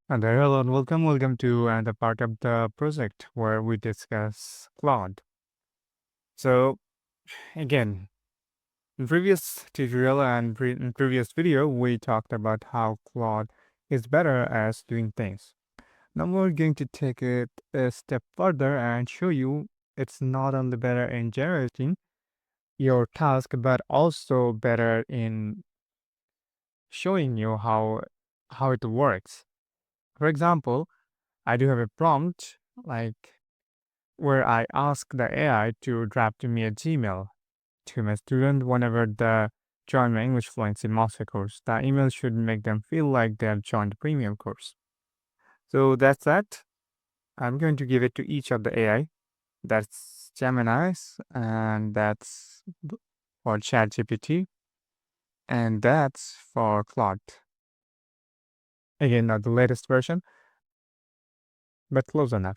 And hello and welcome to another part of the project where we discuss Claude. So again, in previous tutorial and in previous video, we talked about how Claude is better at doing things. Now we're going to take it a step further and show you it's not only better in generating your task, but also better in showing you how it works. For example, I do have a prompt like where I ask the AI to draft me a Gmail to my student whenever they join my English Fluency Master course. The email should make them feel like they have joined the premium course. So that's that. I'm going to give it to each of the AI. That's Gemini's, and that's for ChatGPT, and that's for Claude. Again, not the latest version, but close enough.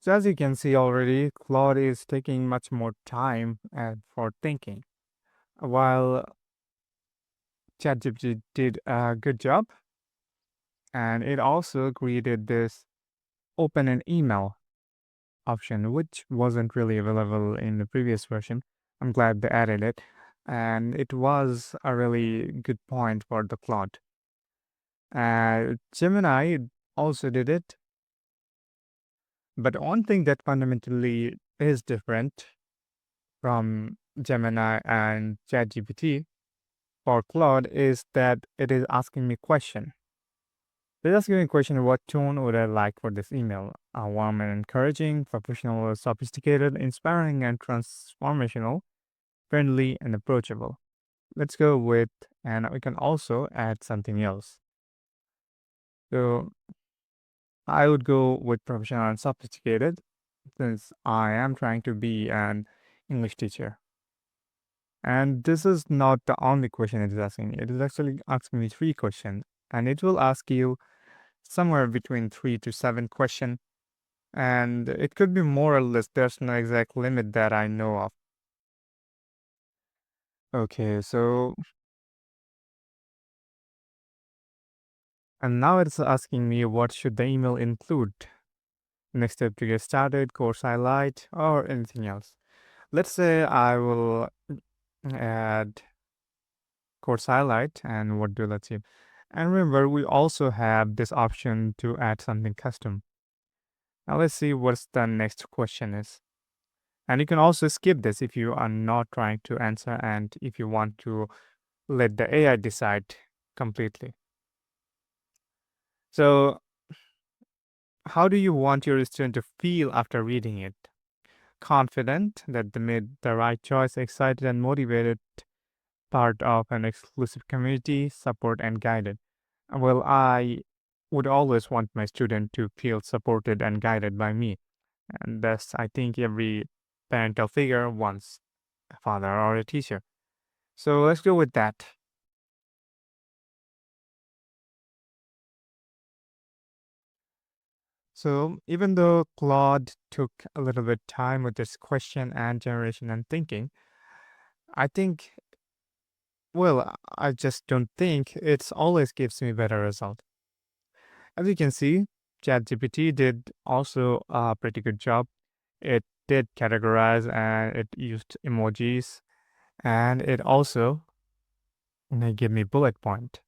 So as you can see already, Claude is taking much more time for thinking. While ChatGPT did a good job, and it also created this open an email option, which wasn't really available in the previous version. I'm glad they added it, and it was a really good point for the Claude. Gemini also did it, but one thing that fundamentally is different from Gemini and ChatGPT for Claude is that it is asking me question. It is asking me a question: what tone would I like for this email? Warm and encouraging, professional or sophisticated, inspiring and transformational, friendly and approachable. Let's go with, and we can also add something else. So I would go with professional and sophisticated since I am trying to be an English teacher. And this is not the only question it is asking me. It is actually asking me three questions, and it will ask you somewhere between 3 to 7 questions, and it could be more or less. There's no exact limit that I know of. Okay, so and now it's asking me what should the email include. Next step to get started, course highlight, or anything else. Let's say I will add course highlight, and what do let's see. And remember, we also have this option to add something custom. Now let's see what's the next question is. And you can also skip this if you are not trying to answer and if you want to let the AI decide completely. So, how do you want your student to feel after reading it? Confident that they made the right choice, excited and motivated, part of an exclusive community, support and guided. Well, I would always want my student to feel supported and guided by me. And that's, I think, every parental figure wants a father or a teacher. So let's go with that. So even though Claude took a little bit time with this question and generation and thinking, I think, well, I just don't think it's always gives me better result. As you can see, ChatGPT did also a pretty good job. It did categorize and it used emojis and it also gave me bullet point.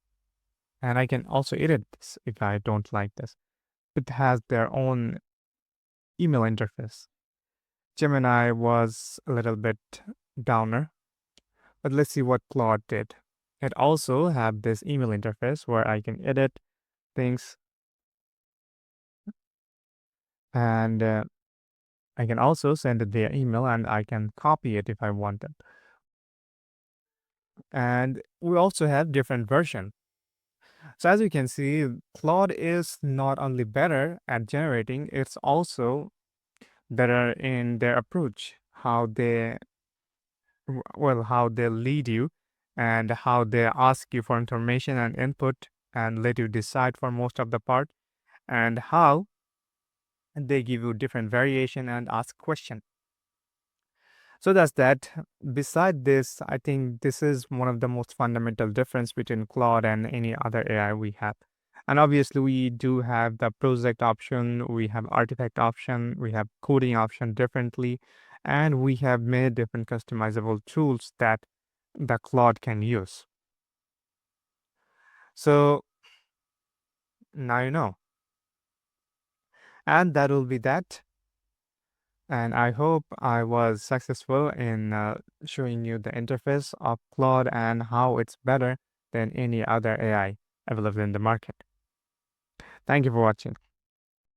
And I can also edit this if I don't like this. It has their own email interface. Gemini was a little bit downer, but let's see what Claude did. It also have this email interface where I can edit things and I can also send it via email and I can copy it if I want it. And we also have different version. So as you can see, Claude is not only better at generating, it's also better in their approach, how they how they lead you and how they ask you for information and input and let you decide for most of the part and how they give you different variation and ask question. So that's that. Beside this, I think this is one of the most fundamental difference between Claude and any other AI we have. And obviously, we do have the project option, we have artifact option, we have coding option differently, and we have many different customizable tools that the Claude can use. So now you know. And that will be that. And I hope I was successful in showing you the interface of Claude and how it's better than any other AI available in the market. Thank you for watching.